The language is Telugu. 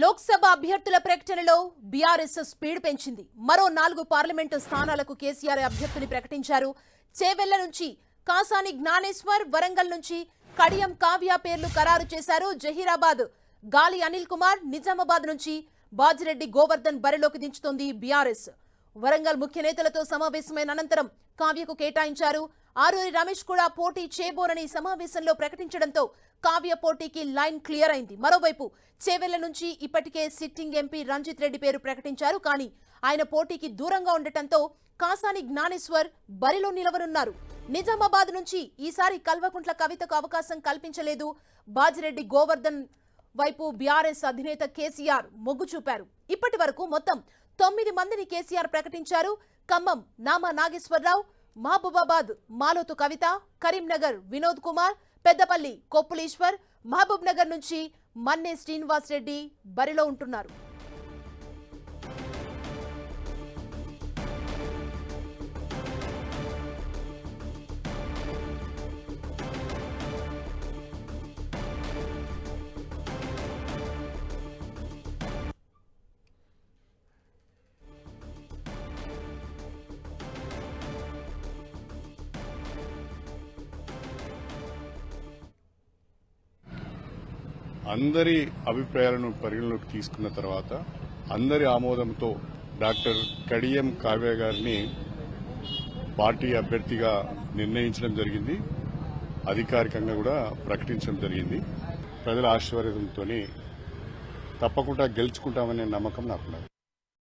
లోక్సభ అభ్యర్థుల ప్రకటనలో బీఆర్ఎస్ స్పీడ్ పెంచింది. మరో 4 పార్లమెంటు స్థానాలకు కేసీఆర్ అభ్యర్థుని ప్రకటించారు. చేవెళ్ల నుంచి కాసాని జ్ఞానేశ్వర్, వరంగల్ నుంచి కడియం కావ్య పేర్లు ఖరారు చేశారు. జహీరాబాద్ గాలి అనిల్ కుమార్, నిజామాబాద్ నుంచి బాజిరెడ్డి గోవర్ధన్ బరిలోకి దించుతోంది బీఆర్ఎస్. వరంగల్ ముఖ్య నేతలతో సమావేశమైన అనంతరం కావ్యకు కేటాయించారు. ఆరూరి రమేష్ కూడా పోటీ చేయబోరని సమావేశంలో ప్రకటించడంతో కావ్య పోటీకి లైన్ క్లియర్ అయింది. మరోవైపు చేవెళ్ల నుంచి ఇప్పటికే సిట్టింగ్ ఎంపీ రంజిత్ రెడ్డి పేరు ప్రకటించారు. కానీ ఆయన పోటీకి దూరంగా ఉండటంతో కాసాని జ్ఞానేశ్వర్ బరిలో నిలవనున్నారు. నిజామాబాద్ నుంచి ఈసారి కల్వకుంట్ల కవితకు అవకాశం కల్పించలేదు. బాజిరెడ్డి గోవర్ధన్ వైపు బీఆర్ఎస్ అధినేత కేసీఆర్ మొగ్గు చూపారు. ఇప్పటి వరకు మొత్తం 9 మందిని కేసీఆర్ ప్రకటించారు. ఖమ్మం నామా నాగేశ్వరరావు, మహబూబాబాద్ మాలోతు కవిత, కరీంనగర్ వినోద్ కుమార్, పెద్దపల్లి కొప్పులీశ్వర్, మహబూబ్ నగర్ నుంచి మన్నే శ్రీనివాస్ రెడ్డి బరిలో ఉంటున్నారు. అందరి అభిప్రాయాలను పరిగణలోకి తీసుకున్న తర్వాత అందరి ఆమోదంతో డాక్టర్ కడియం కావ్య గారిని పార్టీ అభ్యర్థిగా నిర్ణయించడం జరిగింది. అధికారికంగా కూడా ప్రకటించడం జరిగింది. ప్రజల ఆశీర్వాదంతో తప్పకుండా గెలుచుకుంటామనే నమ్మకం నాకున్నది.